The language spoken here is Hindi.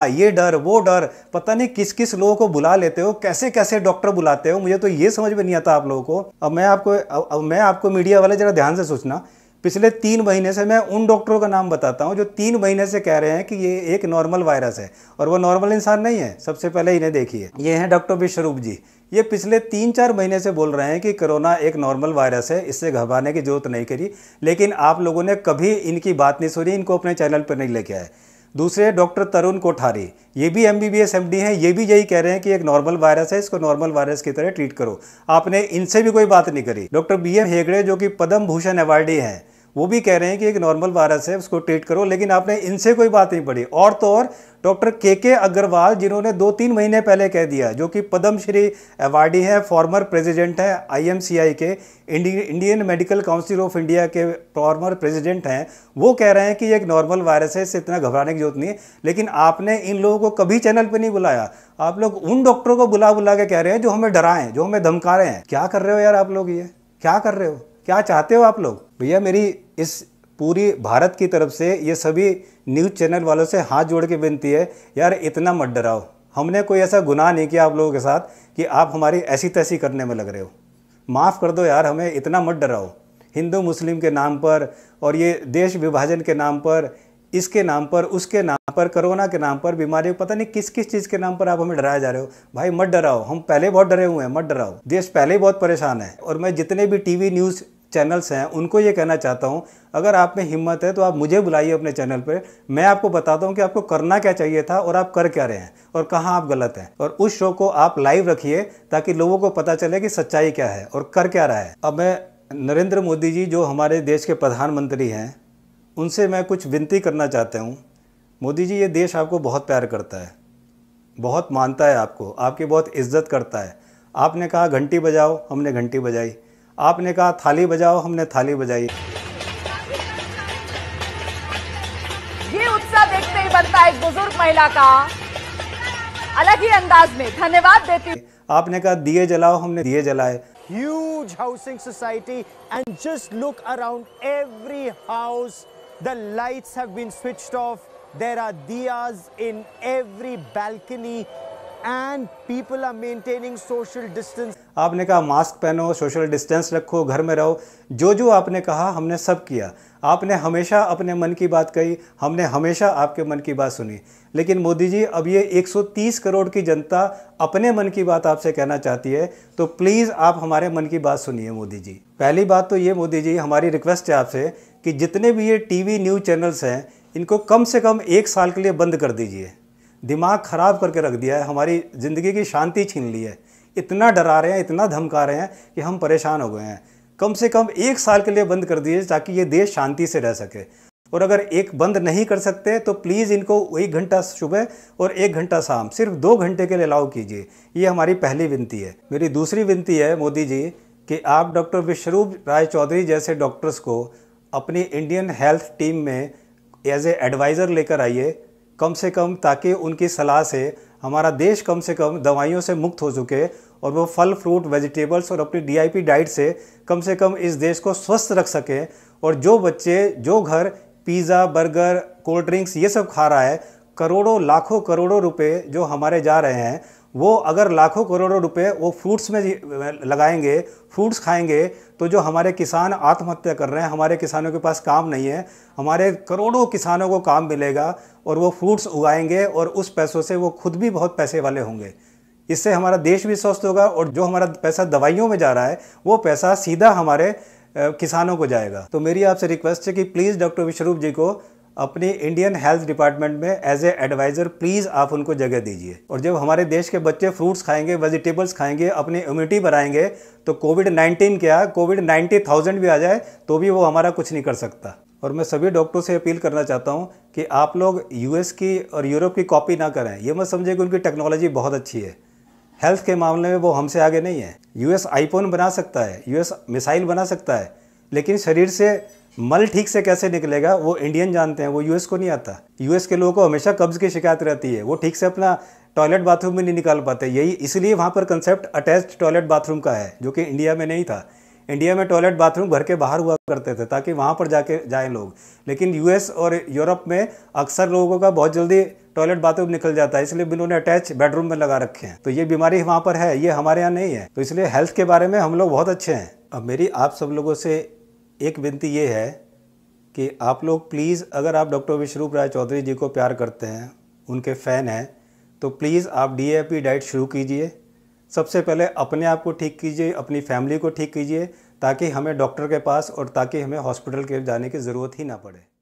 ये डर वो डर, पता नहीं किस किस लोगों को बुला लेते हो, कैसे कैसे डॉक्टर बुलाते हो, मुझे तो ये समझ में नहीं आता आप लोगों को। अब मैं आपको मीडिया वाले जरा ध्यान से सोचना, पिछले 3 महीने से मैं उन डॉक्टरों का नाम बताता हूं जो 3 महीने से कह रहे हैं कि ये एक नॉर्मल वायरस है, और वो नॉर्मल इंसान नहीं है। सबसे पहले इन्हें देखिए, ये हैं डॉक्टर विश्वरूप जी। ये पिछले 3-4 महीने से बोल रहे हैं कि कोरोना एक नॉर्मल वायरस है, इससे घबराने की जरूरत नहीं करी, लेकिन आप लोगों ने कभी इनकी बात नहीं सुनी, इनको अपने चैनल पर नहीं लेके आए। दूसरे डॉक्टर तरुण कोठारी, ये भी MBBS MD हैं, ये भी यही कह रहे हैं कि एक नॉर्मल वायरस है, इसको नॉर्मल वायरस की तरह ट्रीट करो। आपने इनसे भी कोई बात नहीं करी। डॉक्टर BM हेगड़े जो कि पद्म भूषण अवार्डी हैं, वो भी कह रहे हैं कि एक नॉर्मल वायरस है, उसको ट्रीट करो, लेकिन आपने इनसे कोई बात नहीं पड़ी। और तो और डॉक्टर KK अग्रवाल, जिन्होंने 2-3 महीने पहले कह दिया, जो कि पद्मश्री अवार्डी हैं, फॉर्मर प्रेसिडेंट हैं IMCI के, Indian medical council of India के फॉर्मर प्रेसिडेंट हैं, वो कह रहे हैं कि एक नॉर्मल वायरस है, इससे इतना घबराने की जरूरत नहीं है। लेकिन आपने इन लोगों को कभी चैनल पर नहीं बुलाया। आप लोग उन डॉक्टरों को बुला बुला के कह रहे हैं जो हमें डराएं, जो हमें धमका रहे हैं। क्या कर रहे हो यार आप लोग, ये क्या कर रहे हो, क्या चाहते हो आप लोग? भैया मेरी इस पूरी भारत की तरफ से ये सभी न्यूज़ चैनल वालों से हाथ जोड़ के विनती है, यार इतना मत डराओ। हमने कोई ऐसा गुनाह नहीं किया आप लोगों के साथ कि आप हमारी ऐसी तैसी करने में लग रहे हो। माफ़ कर दो यार, हमें इतना मत डराओ। हिंदू मुस्लिम के नाम पर, और ये देश विभाजन के नाम पर, इसके नाम पर, उसके नाम पर, कोरोना के नाम पर, बीमारी, पता नहीं किस किस चीज़ के नाम पर आप हमें डराया जा रहे हो। भाई मत डराओ, हम पहले बहुत डरे हुए हैं, मत डराओ। देश पहले ही बहुत परेशान है। और मैं जितने भी TV न्यूज़ चैनल्स हैं उनको ये कहना चाहता हूँ, अगर आप में हिम्मत है तो आप मुझे बुलाइए अपने चैनल पे, मैं आपको बताता हूँ कि आपको करना क्या चाहिए था और आप कर क्या रहे हैं और कहाँ आप गलत हैं। और उस शो को आप लाइव रखिए ताकि लोगों को पता चले कि सच्चाई क्या है और कर क्या रहा है। अब मैं नरेंद्र मोदी जी जो हमारे देश के प्रधानमंत्री हैं, उनसे मैं कुछ विनती करना चाहता हूँ। मोदी जी, ये देश आपको बहुत प्यार करता है, बहुत मानता है आपको, आपकी बहुत इज्जत करता है। आपने कहा घंटी बजाओ, हमने घंटी बजाई। आपने कहा थाली बजाओ, हमने थाली बजाई। ये उत्साह देखते ही बनता है एक बुजुर्ग महिला का अलग ही अंदाज में धन्यवाद देती। आपने कहा दिए जलाओ, हमने दिए जलाए। Huge housing society, and just look around every house, the lights have been switched off. There are diyas in every balcony and people are maintaining social distance. आपने कहा मास्क पहनो, सोशल डिस्टेंस रखो, घर में रहो। जो जो आपने कहा हमने सब किया। आपने हमेशा अपने मन की बात कही, हमने हमेशा आपके मन की बात सुनी। लेकिन मोदी जी, अब ये 130 करोड़ की जनता अपने मन की बात आपसे कहना चाहती है, तो प्लीज़ आप हमारे मन की बात सुनिए मोदी जी। पहली बात तो ये मोदी जी, हमारी रिक्वेस्ट है आपसे कि जितने भी ये TV न्यूज़ चैनल्स हैं, इनको कम से कम 1 साल के लिए बंद कर दीजिए। दिमाग ख़राब करके रख दिया है, हमारी ज़िंदगी की शांति छीन ली है। इतना डरा रहे हैं, इतना धमका रहे हैं कि हम परेशान हो गए हैं। कम से कम 1 साल के लिए बंद कर दीजिए ताकि ये देश शांति से रह सके। और अगर एक बंद नहीं कर सकते तो प्लीज़ इनको 1 घंटा सुबह और 1 घंटा शाम, सिर्फ 2 घंटे के लिए अलाउ कीजिए। ये हमारी पहली विनती है। मेरी दूसरी विनती है मोदी जी कि आप डॉक्टर विश्वरूप राय चौधरी जैसे डॉक्टर्स को अपनी इंडियन हेल्थ टीम में एज ए एडवाइज़र लेकर आइए, कम से कम, ताकि उनकी सलाह से हमारा देश कम से कम दवाइयों से मुक्त हो चुके और वो फल फ्रूट वेजिटेबल्स और अपनी DIP डाइट से कम इस देश को स्वस्थ रख सकें। और जो बच्चे, जो घर पिज़्ज़ा, बर्गर, कोल्ड ड्रिंक्स ये सब खा रहा है, करोड़ों लाखों करोड़ों रुपए जो हमारे जा रहे हैं, वो अगर लाखों करोड़ों रुपए वो फ्रूट्स में लगाएंगे, फ्रूट्स खाएंगे, तो जो हमारे किसान आत्महत्या कर रहे हैं, हमारे किसानों के पास काम नहीं है, हमारे करोड़ों किसानों को काम मिलेगा और वो फ्रूट्स उगाएंगे और उस पैसों से वो खुद भी बहुत पैसे वाले होंगे। इससे हमारा देश भी स्वस्थ होगा और जो हमारा पैसा दवाइयों में जा रहा है वो पैसा सीधा हमारे किसानों को जाएगा। तो मेरी आपसे रिक्वेस्ट है कि प्लीज़ डॉक्टर विश्वरूप जी को अपनी इंडियन हेल्थ डिपार्टमेंट में एज ए एडवाइज़र प्लीज़ आप उनको जगह दीजिए। और जब हमारे देश के बच्चे फ्रूट्स खाएंगे, वेजिटेबल्स खाएंगे, अपनी इम्यूनिटी बढ़ाएंगे, तो कोविड-19 क्या, कोविड-90,000 भी आ जाए तो भी वो हमारा कुछ नहीं कर सकता। और मैं सभी डॉक्टरों से अपील करना चाहता हूँ कि आप लोग US की और यूरोप की कॉपी ना करें। ये मत समझे कि उनकी टेक्नोलॉजी बहुत अच्छी है, हेल्थ के मामले में वो हमसे आगे नहीं है। US आईफोन बना सकता है, US मिसाइल बना सकता है, लेकिन शरीर से मल ठीक से कैसे निकलेगा वो इंडियन जानते हैं, वो US को नहीं आता। US के लोगों को हमेशा कब्ज़ की शिकायत रहती है, वो ठीक से अपना टॉयलेट बाथरूम में नहीं निकाल पाते। यही इसलिए वहाँ पर कंसेप्ट अटैच्ड टॉयलेट बाथरूम का है, जो कि इंडिया में नहीं था। इंडिया में टॉयलेट बाथरूम घर के बाहर हुआ करते थे ताकि वहाँ पर जाके जाएं लोग, लेकिन यूएस और यूरोप में अक्सर लोगों का बहुत जल्दी टॉयलेट बाथरूम निकल जाता है, इसलिए उन्होंने अटैच बेडरूम में लगा रखे हैं। तो ये बीमारी वहाँ पर है, ये हमारे यहाँ नहीं है। तो इसलिए हेल्थ के बारे में हम लोग बहुत अच्छे हैं। अब मेरी आप सब लोगों से एक विनती ये है कि आप लोग प्लीज़, अगर आप डॉक्टर विश्वरूप राय चौधरी जी को प्यार करते हैं, उनके फ़ैन हैं, तो प्लीज़ आप DAP डाइट शुरू कीजिए। सबसे पहले अपने आप को ठीक कीजिए, अपनी फैमिली को ठीक कीजिए, ताकि हमें डॉक्टर के पास और ताकि हमें हॉस्पिटल के जाने की ज़रूरत ही ना पड़े।